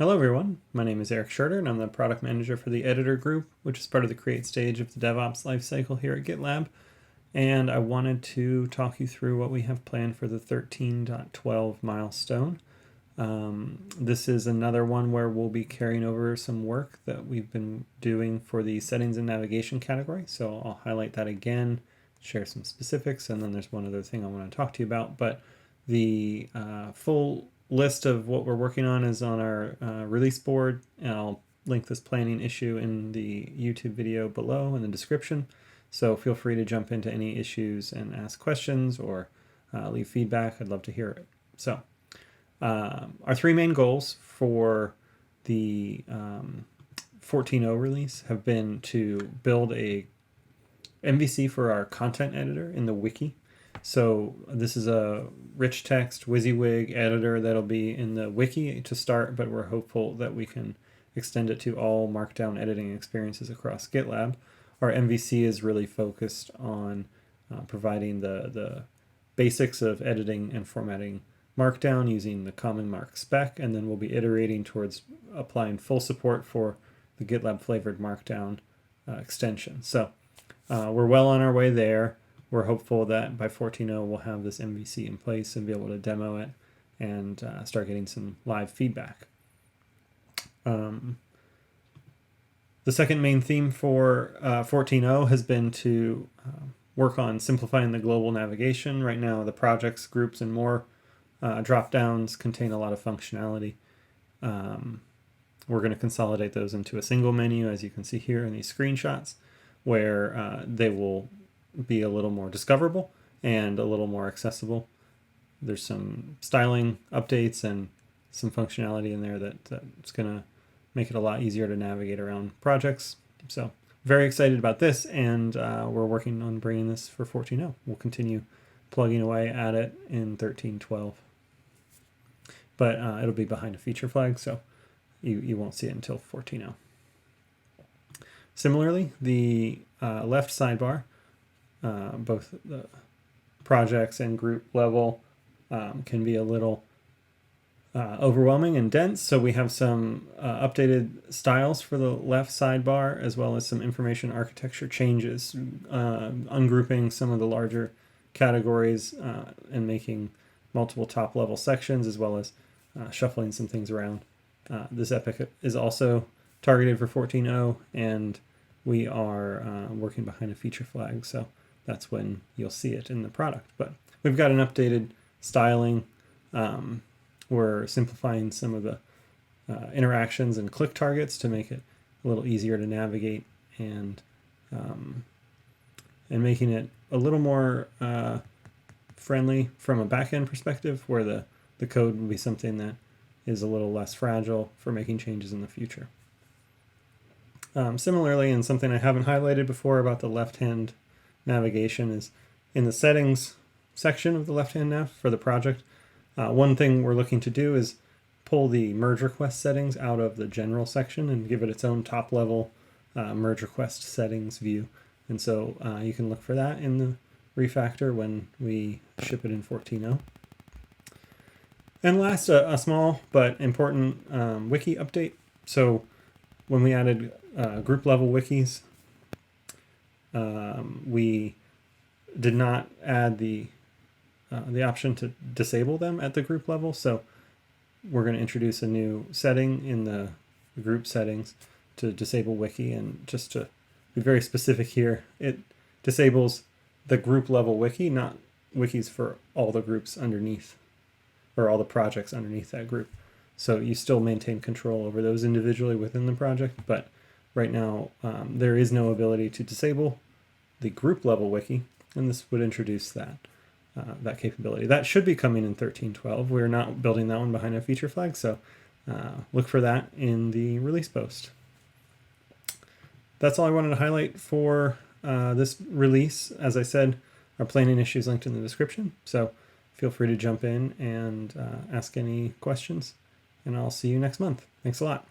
Hello everyone, my name is Eric Schurter and I'm the product manager for the editor group, which is part of the create stage of the DevOps lifecycle here at GitLab. And I wanted to talk you through what we have planned for the 13.12 milestone. This is another one where we'll be carrying over some work that we've been doing for the settings and navigation category. So I'll highlight that again, share some specifics, and then there's one other thing I want to talk to you about. But the full list of what we're working on is on our release board, and I'll link this planning issue in the YouTube video below in the description. So feel free to jump into any issues and ask questions or leave feedback. I'd love to hear it. So our three main goals for the 14.0 release have been to build a MVC for our content editor in the wiki. So this is a rich text WYSIWYG editor that'll be in the wiki to start, but we're hopeful that we can extend it to all Markdown editing experiences across GitLab. Our MVC is really focused on providing the basics of editing and formatting Markdown using the common Mark spec, and then we'll be iterating towards applying full support for the GitLab flavored Markdown extension. So we're well on our way there. We're hopeful that by 14.0 we'll have this MVC in place and be able to demo it and start getting some live feedback. The second main theme for 14.0 has been to work on simplifying the global navigation. Right now the projects, groups, and more drop-downs contain a lot of functionality. We're going to consolidate those into a single menu, as you can see here in these screenshots, where they will be a little more discoverable and a little more accessible. There's some styling updates and some functionality in there that's going to make it a lot easier to navigate around projects. So very excited about this, and we're working on bringing this for 14.0. We'll continue plugging away at it in 13.12. But it'll be behind a feature flag, so you won't see it until 14.0. Similarly, the left sidebar, both the projects and group level, can be a little overwhelming and dense. So we have some updated styles for the left sidebar, as well as some information architecture changes, ungrouping some of the larger categories and making multiple top level sections, as well as shuffling some things around. This epic is also targeted for 14.0, and we are working behind a feature flag. So that's when you'll see it in the product. But we've got an updated styling. We're simplifying some of the interactions and click targets to make it a little easier to navigate, and making it a little more friendly from a backend perspective, where the code will be something that is a little less fragile for making changes in the future. Similarly, and something I haven't highlighted before about the left-hand navigation, is in the settings section of the left-hand nav for the project. One thing we're looking to do is pull the merge request settings out of the general section and give it its own top-level merge request settings view. And so you can look for that in the refactor when we ship it in 14.0. And last, a small but important wiki update. So when we added group level wikis, we did not add the option to disable them at the group level. So we're going to introduce a new setting in the group settings to disable wiki. And just to be very specific here, it disables the group level wiki, not wikis for all the groups underneath, or all the projects underneath that group. So you still maintain control over those individually within the project, but right now there is no ability to disable the group level wiki, and this would introduce that capability. That should be coming in 13.12. We're not building that one behind a feature flag, so look for that in the release post. That's all I wanted to highlight for this release. As I said, our planning issue is linked in the description, so feel free to jump in and ask any questions, and I'll see you next month. Thanks a lot.